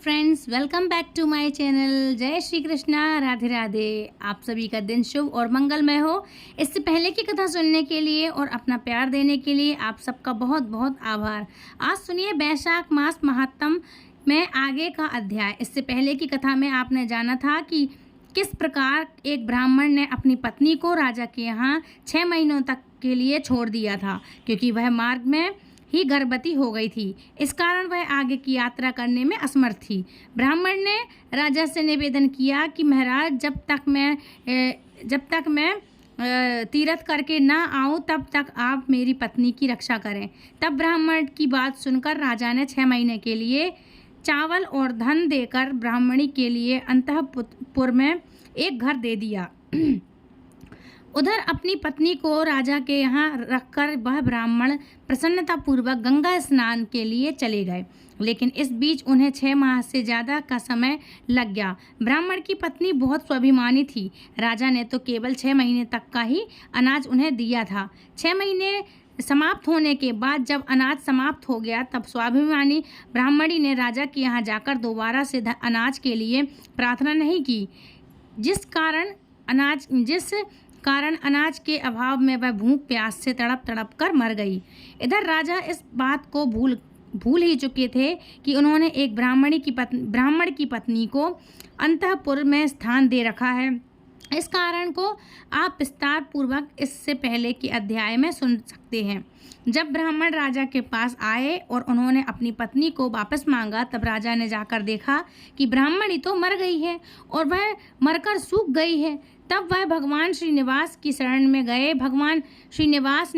Friends, welcome back to my channel. जय श्री कृष्णा, राधे राधे। आप सभी का दिन शुभ और मंगलमय हो। इससे पहले की कथा सुनने के लिए और अपना प्यार देने के लिए आप सबका बहुत बहुत आभार। आज सुनिए वैशाख मास महात्म में आगे का अध्याय। इससे पहले की कथा में आपने जाना था कि किस प्रकार एक ब्राह्मण ने अपनी पत्नी को राजा के यहाँ 6 महीनों तक के लिए छोड़ दिया था, क्योंकि वह मार्ग में ही गर्भवती हो गई थी। इस कारण वह आगे की यात्रा करने में असमर्थ थी। ब्राह्मण ने राजा से निवेदन किया कि महाराज, जब तक मैं तीर्थ करके ना आऊँ तब तक आप मेरी पत्नी की रक्षा करें। तब ब्राह्मण की बात सुनकर राजा ने 6 महीने के लिए चावल और धन देकर ब्राह्मणी के लिए अंतःपुर में एक घर दे दिया। उधर अपनी पत्नी को राजा के यहाँ रखकर वह ब्राह्मण प्रसन्नतापूर्वक गंगा स्नान के लिए चले गए। लेकिन इस बीच उन्हें 6 माह से ज़्यादा का समय लग गया। ब्राह्मण की पत्नी बहुत स्वाभिमानी थी। राजा ने तो केवल 6 महीने तक का ही अनाज उन्हें दिया था। 6 महीने समाप्त होने के बाद जब अनाज समाप्त हो गया, तब स्वाभिमानी ब्राह्मणी ने राजा के यहाँ जाकर दोबारा से अनाज के लिए प्रार्थना नहीं की, जिस कारण अनाज के अभाव में वह भूख प्यास से तड़प कर मर गई। इधर राजा इस बात को भूल ही चुके थे कि उन्होंने एक ब्राह्मण की पत्नी को अंतःपुर में स्थान दे रखा है। इस कारण को आप विस्तार पूर्वक इससे पहले के अध्याय में सुन सकते हैं। जब ब्राह्मण राजा के पास आए और उन्होंने अपनी पत्नी को वापस मांगा, तब राजा ने जाकर देखा कि ब्राह्मणी तो मर गई है और वह मरकर सूख गई है। तब वह भगवान श्रीनिवास की शरण में गए। भगवान श्रीनिवास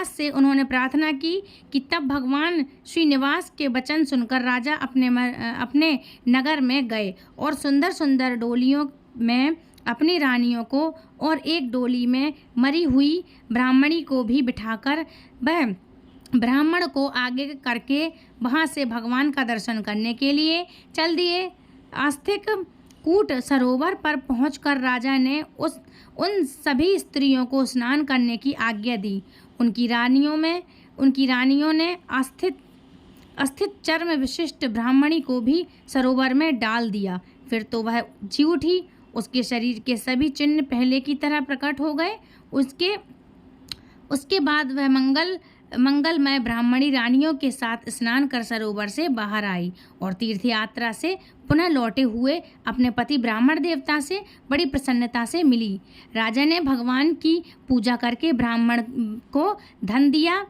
से उन्होंने प्रार्थना की कि तब भगवान श्रीनिवास के वचन सुनकर राजा अपने नगर में गए और सुंदर सुंदर डोलियों में अपनी रानियों को और एक डोली में मरी हुई ब्राह्मणी को भी बिठाकर वह ब्राह्मण को आगे करके वहाँ से भगवान का दर्शन करने के लिए चल दिए। आस्तिक कूट सरोवर पर पहुंचकर राजा ने उन सभी स्त्रियों को स्नान करने की आज्ञा दी। उनकी रानियों ने अस्थित चर्म विशिष्ट ब्राह्मणी को भी सरोवर में डाल दिया। फिर तो वह जी उठी। उसके शरीर के सभी चिन्ह पहले की तरह प्रकट हो गए। उसके बाद वह मंगलमय ब्राह्मणी रानियों के साथ स्नान कर सरोवर से बाहर आई और तीर्थ यात्रा से पुनः लौटे हुए अपने पति ब्राह्मण देवता से बड़ी प्रसन्नता से मिली। राजा ने भगवान की पूजा करके ब्राह्मण को धन दिया।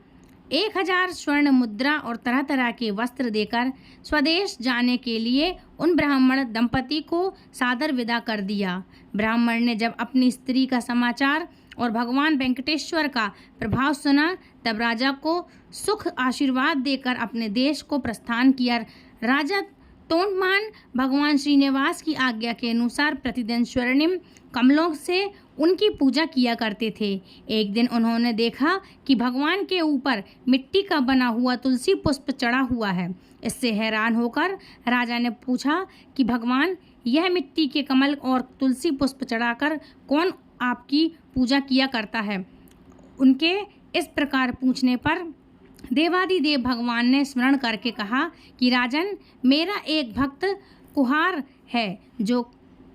1000 स्वर्ण मुद्रा और तरह तरह के वस्त्र देकर स्वदेश जाने के लिए उन ब्राह्मण दंपति को सादर विदा कर दिया। ब्राह्मण ने जब अपनी स्त्री का समाचार और भगवान वेंकटेश्वर का प्रभाव सुना, तब राजा को सुख आशीर्वाद देकर अपने देश को प्रस्थान किया। राजा तोंडमान भगवान श्रीनिवास की आज्ञा के अनुसार प्रतिदिन स्वर्णिम कमलों से उनकी पूजा किया करते थे। एक दिन उन्होंने देखा कि भगवान के ऊपर मिट्टी का बना हुआ तुलसी पुष्प चढ़ा हुआ है। इससे हैरान होकर राजा ने पूछा कि भगवान, यह मिट्टी के कमल और तुलसी पुष्प चढ़ाकर कौन आपकी पूजा किया करता है? उनके इस प्रकार पूछने पर देवादिदेव भगवान ने स्मरण करके कहा कि राजन, मेरा एक भक्त कुहार है जो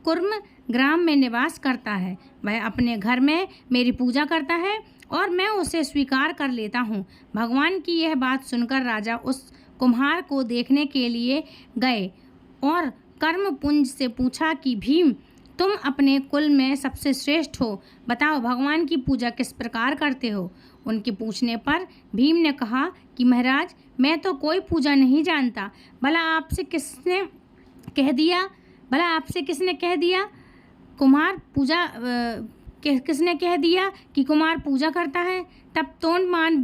कुर्म ग्राम में निवास करता है। वह अपने घर में मेरी पूजा करता है और मैं उसे स्वीकार कर लेता हूँ। भगवान की यह बात सुनकर राजा उस कुम्हार को देखने के लिए गए और कर्मपुंज से पूछा कि भीम, तुम अपने कुल में सबसे श्रेष्ठ हो, बताओ भगवान की पूजा किस प्रकार करते हो? उनके पूछने पर भीम ने कहा कि महाराज, मैं तो कोई पूजा नहीं जानता। भला आपसे किसने कह दिया किसने कह दिया कि कुमार पूजा करता है? तब तोंडमान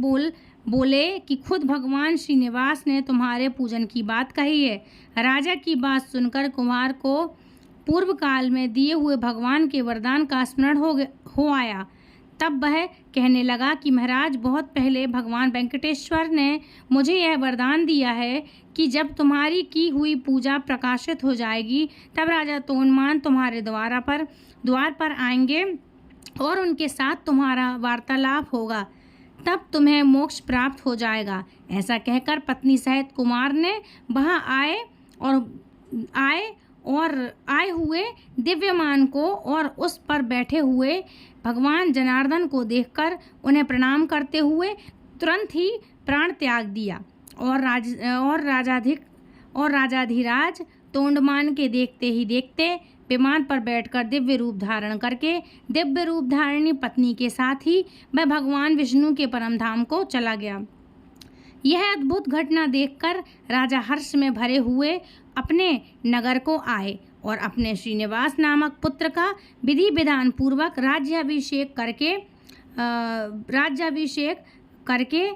बोले कि खुद भगवान श्रीनिवास ने तुम्हारे पूजन की बात कही है। राजा की बात सुनकर कुमार को पूर्व काल में दिए हुए भगवान के वरदान का स्मरण हो आया। तब वह कहने लगा कि महाराज, बहुत पहले भगवान वेंकटेश्वर ने मुझे यह वरदान दिया है कि जब तुम्हारी की हुई पूजा प्रकाशित हो जाएगी, तब राजा तोंडमान तुम्हारे द्वार पर आएंगे और उनके साथ तुम्हारा वार्तालाप होगा। तब तुम्हें मोक्ष प्राप्त हो जाएगा। ऐसा कहकर पत्नी सहित कुमार ने वहां आए आए हुए दिव्यमान को और उस पर बैठे हुए भगवान जनार्दन को देखकर उन्हें प्रणाम करते हुए तुरंत ही प्राण त्याग दिया। और राजाधिराज तोंडमान के देखते ही देखते विमान पर बैठकर दिव्य रूप धारण करके दिव्य रूप धारिणी पत्नी के साथ ही वह भगवान विष्णु के परम धाम को चला गया। यह अद्भुत घटना देखकर राजा हर्ष में भरे हुए अपने नगर को आए और अपने श्रीनिवास नामक पुत्र का विधि विधान पूर्वक राज्याभिषेक करके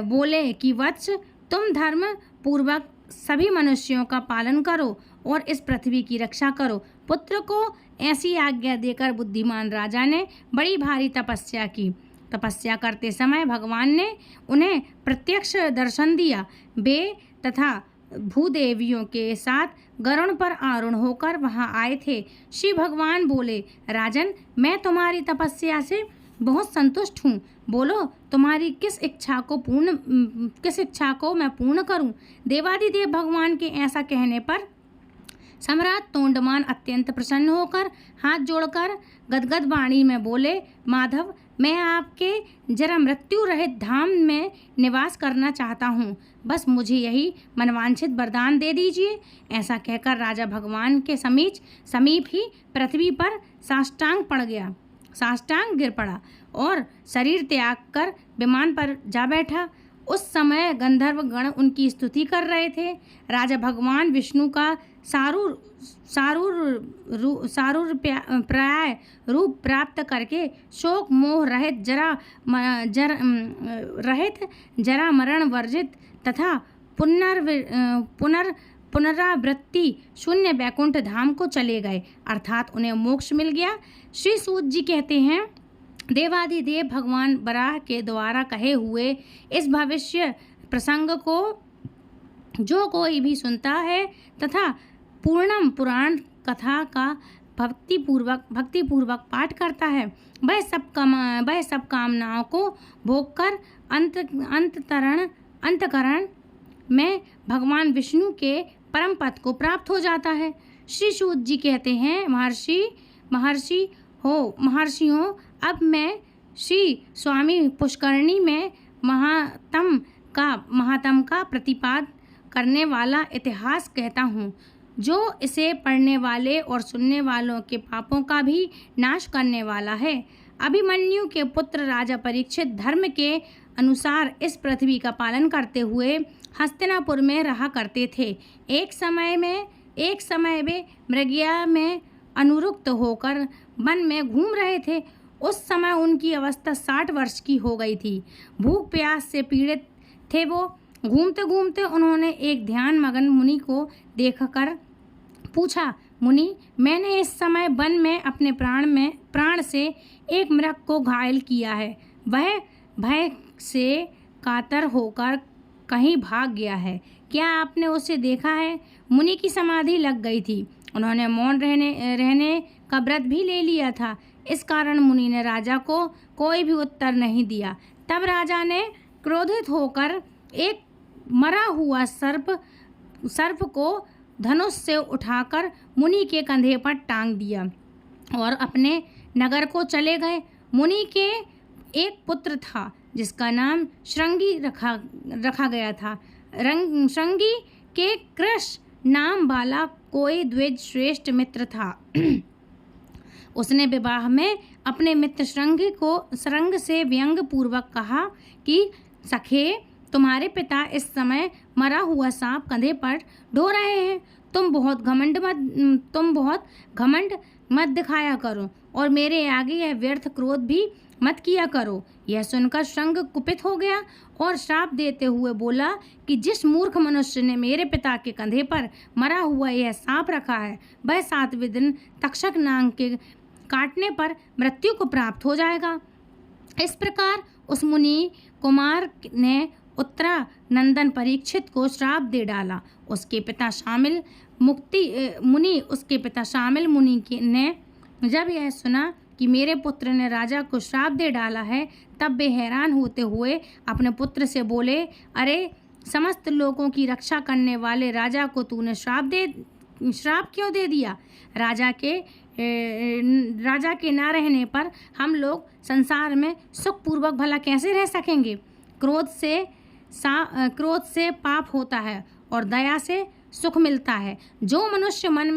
बोले कि वत्स, तुम धर्म पूर्वक सभी मनुष्यों का पालन करो और इस पृथ्वी की रक्षा करो। पुत्र को ऐसी आज्ञा देकर बुद्धिमान राजा ने बड़ी भारी तपस्या की। तपस्या करते समय भगवान ने उन्हें प्रत्यक्ष दर्शन दिया। वे तथा भूदेवियों के साथ गरुड़ पर आरूढ़ होकर वहां आए थे। श्री भगवान बोले, राजन, मैं तुम्हारी तपस्या से बहुत संतुष्ट हूँ। बोलो, तुम्हारी किस इच्छा को मैं पूर्ण करूँ। देवादिदेव भगवान के ऐसा कहने पर सम्राट तोंडमान अत्यंत प्रसन्न होकर हाथ जोड़कर गदगद वाणी में बोले, माधव, मैं आपके जरा मृत्यु रहित धाम में निवास करना चाहता हूँ। बस मुझे यही मनवांछित वरदान दे दीजिए। ऐसा कहकर राजा भगवान के समीप ही पृथ्वी पर साष्टांग गिर पड़ा और शरीर त्याग कर विमान पर जा बैठा। उस समय गंधर्व गण उनकी स्तुति कर रहे थे। राजा भगवान विष्णु का प्राय रूप प्राप्त करके शोक मोह रहित जरा मरण वर्जित तथा पुनरावृत्ति शून्य वैकुंठ धाम को चले गए, अर्थात उन्हें मोक्ष मिल गया। श्री सूत जी कहते हैं, देवादिदेव भगवान वराह के द्वारा कहे हुए इस भविष्य प्रसंग को जो कोई भी सुनता है तथा पूर्णम पुराण कथा का भक्तिपूर्वक पाठ करता है, वह सब कामनाओं को भोगकर अंतकरण में भगवान विष्णु के परम पद को प्राप्त हो जाता है। श्री सूत जी कहते हैं, महर्षियों, अब मैं श्री स्वामी पुष्करणी में महात्म का प्रतिपाद करने वाला इतिहास कहता हूँ, जो इसे पढ़ने वाले और सुनने वालों के पापों का भी नाश करने वाला है। अभिमन्यु के पुत्र राजा परीक्षित धर्म के अनुसार इस पृथ्वी का पालन करते हुए हस्तिनापुर में रहा करते थे। एक समय वे मृगया में अनुरक्त होकर वन में घूम रहे थे। उस समय उनकी अवस्था 60 वर्ष की हो गई थी। भूख प्यास से पीड़ित थे वो। घूमते घूमते उन्होंने एक ध्यान मगन मुनि को देखकर पूछा, मुनि, मैंने इस समय वन में अपने प्राण से एक मृग को घायल किया है। वह भय से कातर होकर कहीं भाग गया है। क्या आपने उसे देखा है? मुनि की समाधि लग गई थी। उन्होंने मौन रहने का व्रत भी ले लिया था। इस कारण मुनि ने राजा को कोई भी उत्तर नहीं दिया। तब राजा ने क्रोधित होकर एक मरा हुआ सर्प को धनुष से उठाकर मुनि के कंधे पर टांग दिया और अपने नगर को चले गए। मुनि के एक पुत्र था जिसका नाम श्रृंगी रखा गया था। श्रृंगी के कृश नाम वाला कोई द्विज श्रेष्ठ मित्र था। उसने विवाह में अपने मित्र श्रृंग से व्यंग पूर्वक कहा कि सखे, तुम्हारे पिता इस समय मरा हुआ सांप कंधे पर ढो रहे हैं। तुम बहुत घमंड मत दिखाया करो और मेरे आगे यह व्यर्थ क्रोध भी मत किया करो। यह सुनकर श्रृंग कुपित हो गया और श्राप देते हुए बोला कि जिस मूर्ख मनुष्य ने मेरे पिता के कंधे पर मरा हुआ यह सांप रखा है, वह 7वें दिन तक्षक नाग के काटने पर मृत्यु को प्राप्त हो जाएगा। इस प्रकार उस मुनि कुमार ने उत्तरा नंदन परीक्षित को श्राप दे डाला। उसके पिता शामिल मुनि ने जब यह सुना कि मेरे पुत्र ने राजा को श्राप दे डाला है, तब वे हैरान होते हुए अपने पुत्र से बोले, अरे समस्त लोगों की रक्षा करने वाले राजा को तूने श्राप क्यों दे दिया? राजा के ना रहने पर हम लोग संसार में सुखपूर्वक भला कैसे रह सकेंगे? क्रोध से पाप होता है और दया से सुख मिलता है। जो मनुष्य मन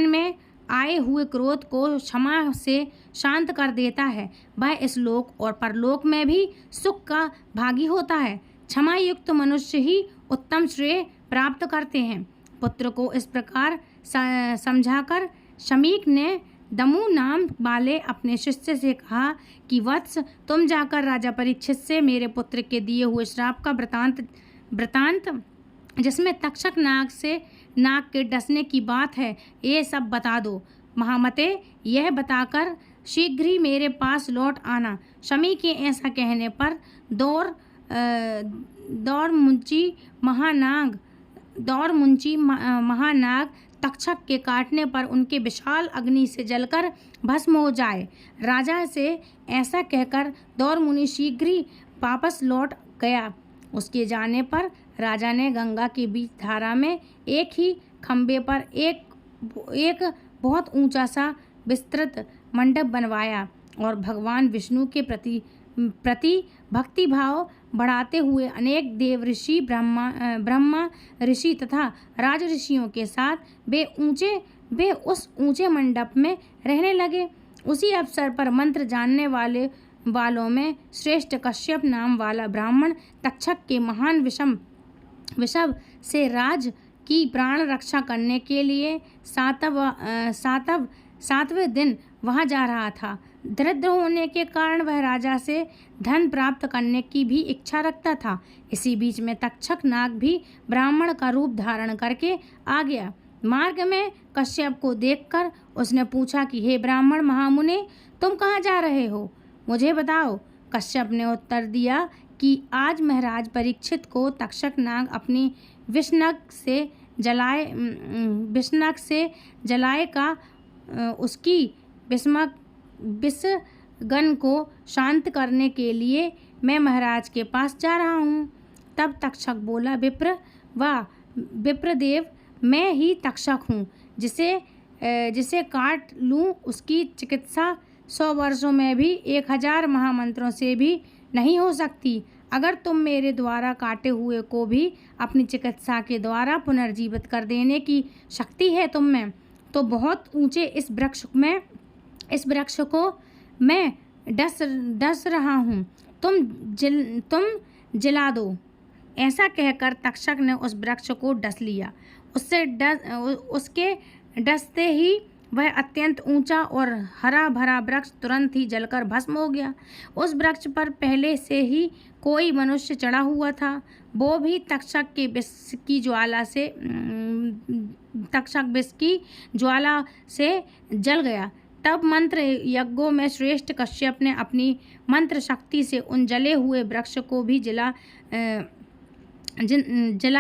में आए हुए क्रोध को क्षमा से शांत कर देता है, वह इस लोक और परलोक में भी सुख का भागी होता है। क्षमा युक्त मनुष्य ही उत्तम श्रेय प्राप्त करते हैं। पुत्र को इस प्रकार समझाकर शमीक ने दमू नाम वाले अपने शिष्य से कहा कि वत्स, तुम जाकर राजा परीक्षित से मेरे पुत्र के दिए हुए श्राप का वृतांत जिसमें तक्षक नाग के डसने की बात है, ये सब बता दो। महामते, यह बताकर शीघ्र ही मेरे पास लौट आना। शमी के ऐसा कहने पर दौड़मुंची महानाग तक्षक के काटने पर उनके विशाल अग्नि से जलकर भस्म हो जाए। राजा से ऐसा कहकर दौड़मुनि शीघ्र ही वापस लौट गया। उसके जाने पर राजा ने गंगा के बीच धारा में एक ही खंबे पर एक बहुत ऊंचा सा विस्तृत मंडप बनवाया और भगवान विष्णु के प्रति भक्ति भाव बढ़ाते हुए अनेक देव ऋषि, ब्रह्मा ऋषि तथा राज ऋषियों के साथ वे उस ऊंचे मंडप में रहने लगे। उसी अवसर पर मंत्र जानने वालों में श्रेष्ठ कश्यप नाम वाला ब्राह्मण तक्षक के महान विषव से राज की प्राण रक्षा करने के लिए सातवें दिन वहां जा रहा था। दरिद्र होने के कारण वह राजा से धन प्राप्त करने की भी इच्छा रखता था। इसी बीच में तक्षक नाग भी ब्राह्मण का रूप धारण करके आ गया। मार्ग में कश्यप को देखकर उसने पूछा कि हे ब्राह्मण महामुने, तुम कहाँ जा रहे हो? मुझे बताओ। कश्यप ने उत्तर दिया कि आज महाराज परीक्षित को तक्षक नाग अपनी विषनख से जलाए का उसकी विषगन को शांत करने के लिए मैं महाराज के पास जा रहा हूँ। तब तक्षक बोला, विप्रदेव, मैं ही तक्षक हूँ जिसे काट लूँ। उसकी चिकित्सा 100 वर्षों में भी 1000 महामंत्रों से भी नहीं हो सकती। अगर तुम मेरे द्वारा काटे हुए को भी अपनी चिकित्सा के द्वारा पुनर्जीवित कर देने की शक्ति है तुम में, तो बहुत ऊंचे इस वृक्ष को मैं डस रहा हूँ, तुम जला दो। ऐसा कहकर तक्षक ने उस वृक्ष को डस लिया। उसके डसते ही वह अत्यंत ऊंचा और हरा भरा वृक्ष तुरंत ही जलकर भस्म हो गया। उस वृक्ष पर पहले से ही कोई मनुष्य चढ़ा हुआ था, वो भी तक्षक विष की ज्वाला से जल गया। तब मंत्र यज्ञों में श्रेष्ठ कश्यप ने अपनी मंत्र शक्ति से उन जले हुए वृक्ष को भी जला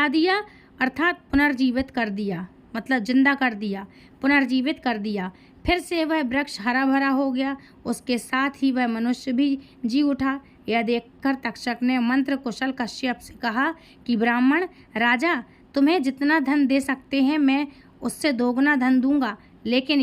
दिया, अर्थात पुनर्जीवित कर दिया, मतलब जिंदा कर दिया, पुनर्जीवित कर दिया। फिर से वह वृक्ष हरा भरा हो गया। उसके साथ ही वह मनुष्य भी जी उठा। यह देखकर तक्षक ने मंत्र कुशल कश्यप से कहा कि ब्राह्मण राजा, तुम्हें जितना धन दे सकते हैं मैं उससे दोगुना धन दूंगा, लेकिन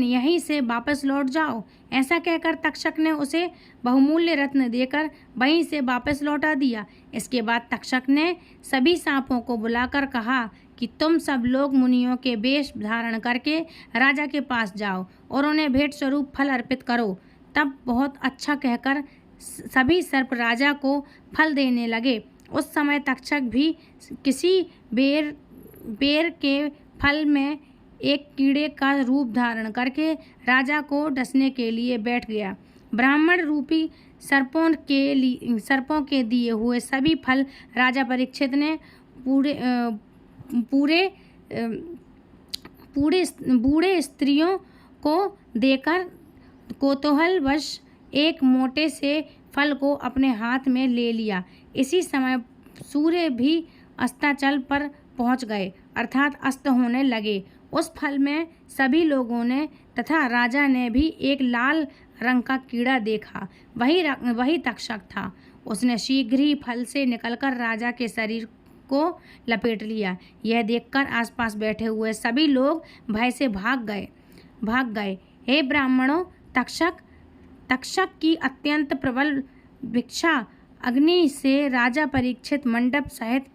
यहीं से वापस लौट जाओ। ऐसा कहकर तक्षक ने उसे बहुमूल्य रत्न देकर वहीं से वापस लौटा दिया। इसके बाद तक्षक ने सभी सांपों को बुलाकर कहा कि तुम सब लोग मुनियों के वेश धारण करके राजा के पास जाओ और उन्हें भेंट स्वरूप फल अर्पित करो। तब बहुत अच्छा कहकर सभी सर्प राजा को फल देने लगे। उस समय तक्षक भी किसी बेर के फल में एक कीड़े का रूप धारण करके राजा को डसने के लिए बैठ गया। ब्राह्मण रूपी सर्पों के दिए हुए सभी फल राजा परीक्षित ने बूढ़े स्त्रियों को देकर कौतूहलवश एक मोटे से फल को अपने हाथ में ले लिया। इसी समय सूर्य भी अस्ताचल पर पहुंच गए, अर्थात अस्त होने लगे। उस फल में सभी लोगों ने तथा राजा ने भी एक लाल रंग का कीड़ा देखा। वही तक्षक था। उसने शीघ्र ही फल से निकलकर राजा के शरीर को लपेट लिया। यह देखकर आसपास बैठे हुए सभी लोग भय से भाग गए। हे ब्राह्मणों, तक्षक की अत्यंत प्रबल भिक्षा अग्नि से राजा परीक्षित मंडप सहित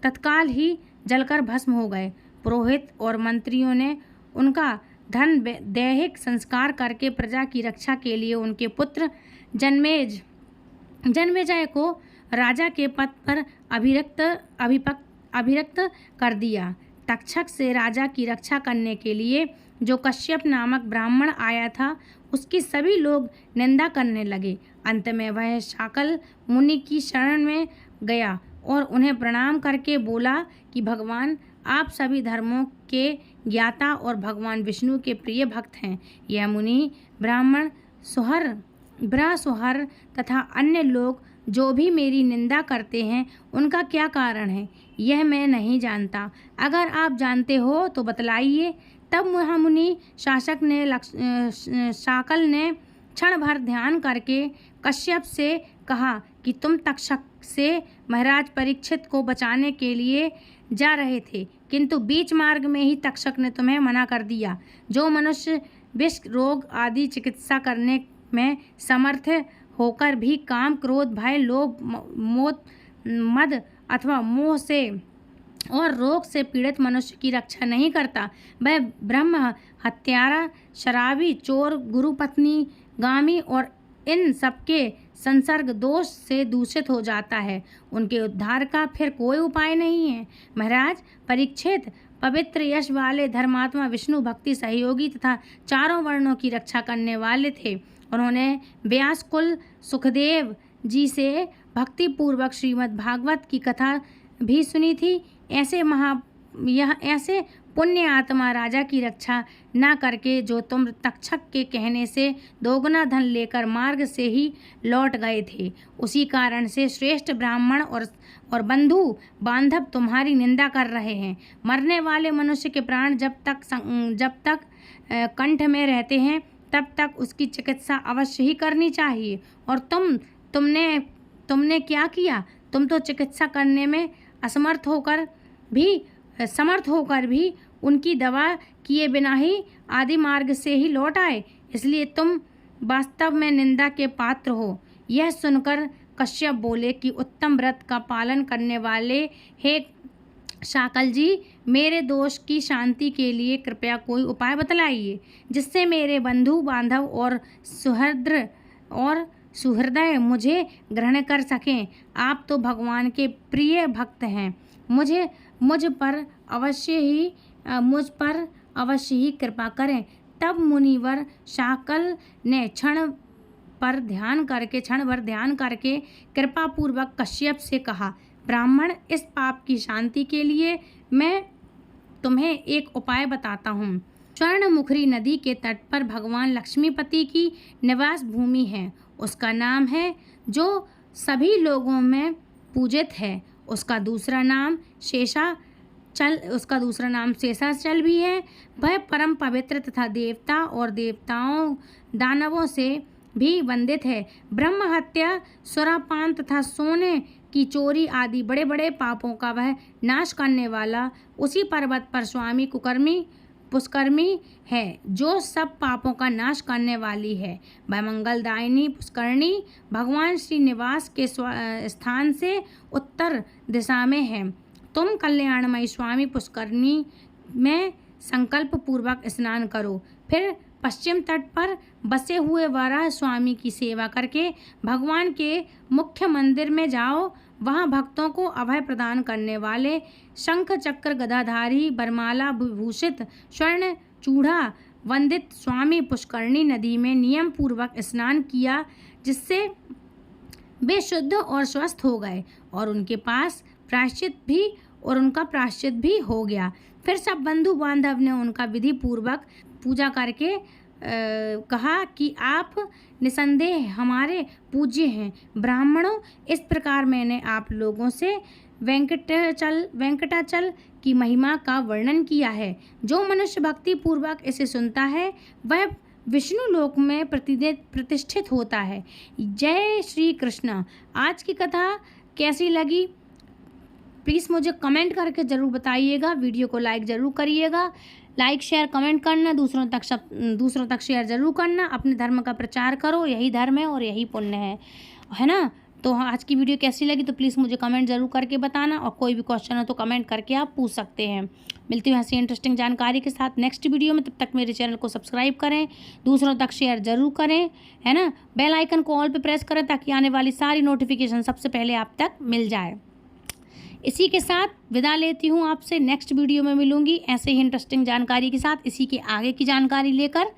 तत्काल ही जलकर भस्म हो गए। पुरोहित और मंत्रियों ने उनका धन दैहिक संस्कार करके प्रजा की रक्षा के लिए उनके पुत्र जन्मेजय को राजा के पद पर अभिरक्त कर दिया। तक्षक से राजा की रक्षा करने के लिए जो कश्यप नामक ब्राह्मण आया था, उसकी सभी लोग निंदा करने लगे। अंत में वह शाकल मुनि की शरण में गया और उन्हें प्रणाम करके बोला कि भगवान, आप सभी धर्मों के ज्ञाता और भगवान विष्णु के प्रिय भक्त हैं। यह मुनि, ब्राह्मण, सुहर तथा अन्य लोग जो भी मेरी निंदा करते हैं, उनका क्या कारण है, यह मैं नहीं जानता। अगर आप जानते हो तो बतलाइए। तब महामुनि शाकल ने क्षण भर ध्यान करके कश्यप से कहा कि तुम तक्षक से महाराज परीक्षित को बचाने के लिए जा रहे थे, किंतु बीच मार्ग में ही तक्षक ने तुम्हें मना कर दिया। जो मनुष्य विष, रोग आदि चिकित्सा करने में समर्थ होकर भी काम, क्रोध, भय, लोभ, मद अथवा मोह से और रोग से पीड़ित मनुष्य की रक्षा नहीं करता, वह ब्रह्म हत्यारा, शराबी, चोर, गुरुपत्नी गामी और इन सबके संसर्ग दोष से दूषित हो जाता है। उनके उद्धार का फिर कोई उपाय नहीं है। महाराज परीक्षित पवित्र यश वाले धर्मात्मा, विष्णु भक्ति सहयोगी तथा चारों वर्णों की रक्षा करने वाले थे। उन्होंने व्यास कुल सुखदेव जी से भक्ति पूर्वक श्रीमद् भागवत की कथा भी सुनी थी। ऐसे पुण्य आत्मा राजा की रक्षा न करके जो तुम तक्षक के कहने से दोगुना धन लेकर मार्ग से ही लौट गए थे, उसी कारण से श्रेष्ठ ब्राह्मण और बंधु बांधव तुम्हारी निंदा कर रहे हैं। मरने वाले मनुष्य के प्राण जब तक कंठ में रहते हैं, तब तक उसकी चिकित्सा अवश्य ही करनी चाहिए। और तुमने क्या किया? तुम तो चिकित्सा करने में समर्थ होकर भी उनकी दवा किए बिना ही आदि मार्ग से ही लौट आए, इसलिए तुम वास्तव में निंदा के पात्र हो। यह सुनकर कश्यप बोले कि उत्तम व्रत का पालन करने वाले हे शाकल जी, मेरे दोष की शांति के लिए कृपया कोई उपाय बतलाइए, जिससे मेरे बंधु बांधव और सुहृदय मुझे ग्रहण कर सकें। आप तो भगवान के प्रिय भक्त हैं। मुझ पर अवश्य ही कृपा करें। तब मुनिवर शाकल ने क्षण भर ध्यान करके कृपा पूर्वक कश्यप से कहा, ब्राह्मण, इस पाप की शांति के लिए मैं तुम्हें एक उपाय बताता हूँ। स्वर्णमुखरी नदी के तट पर भगवान लक्ष्मीपति की निवास भूमि है। उसका नाम है जो सभी लोगों में पूजित है। उसका दूसरा नाम शेषाचल भी है। वह परम पवित्र तथा देवता और दानवों से भी वंदित है। ब्रह्म हत्या, सुरापान तथा सोने की चोरी आदि बड़े बड़े पापों का वह नाश करने वाला उसी पर्वत पर स्वामी पुष्करमी है, जो सब पापों का नाश करने वाली है। वह मंगलदायिनी पुष्करणी भगवान श्री निवास के स्थान से उत्तर दिशा में है। तुम कल्याणमयी स्वामी पुष्करणी में संकल्प पूर्वक स्नान करो, फिर पश्चिम तट पर बसे हुए वराह स्वामी की सेवा करके भगवान के मुख्य मंदिर में जाओ। वहाँ भक्तों को अभय प्रदान करने वाले शंख चक्र गदाधारी बरमाला विभूषित स्वर्ण चूड़ा वंदित स्वामी पुष्करणी नदी में नियम पूर्वक स्नान किया, जिससे वे शुद्ध और स्वस्थ हो गए और उनका प्रायश्चित भी हो गया। फिर सब बंधु बांधव ने उनका विधि पूर्वक पूजा करके कहा कि आप निसंदेह हमारे पूज्य हैं। ब्राह्मणों, इस प्रकार मैंने आप लोगों से वेंकटाचल की महिमा का वर्णन किया है। जो मनुष्य भक्ति पूर्वक इसे सुनता है, वह विष्णु लोक में प्रतिष्ठित होता है। जय श्री कृष्ण। आज की कथा कैसी लगी प्लीज़ मुझे कमेंट करके ज़रूर बताइएगा। वीडियो को लाइक ज़रूर करिएगा। लाइक शेयर कमेंट करना, दूसरों तक शेयर ज़रूर करना। अपने धर्म का प्रचार करो, यही धर्म है और यही पुण्य है ना। तो आज की वीडियो कैसी लगी तो प्लीज़ मुझे कमेंट ज़रूर करके बताना, और कोई भी क्वेश्चन हो तो कमेंट करके आप पूछ सकते हैं। मिलती हूँ ऐसी इंटरेस्टिंग जानकारी के साथ नेक्स्ट वीडियो में। तब तक मेरे चैनल को सब्सक्राइब करें, दूसरों तक शेयर ज़रूर करें, है ना। बेल आइकन को ऑल पे प्रेस करें ताकि आने वाली सारी नोटिफिकेशन सबसे पहले आप तक मिल जाए। इसी के साथ विदा लेती हूँ आपसे। नेक्स्ट वीडियो में मिलूँगी ऐसे ही इंटरेस्टिंग जानकारी के साथ। इसी के आगे की जानकारी लेकर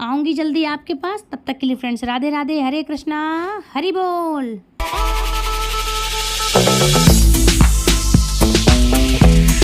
आऊँगी जल्दी आपके पास। तब तक के लिए फ्रेंड्स, राधे राधे, हरे कृष्णा, हरि बोल।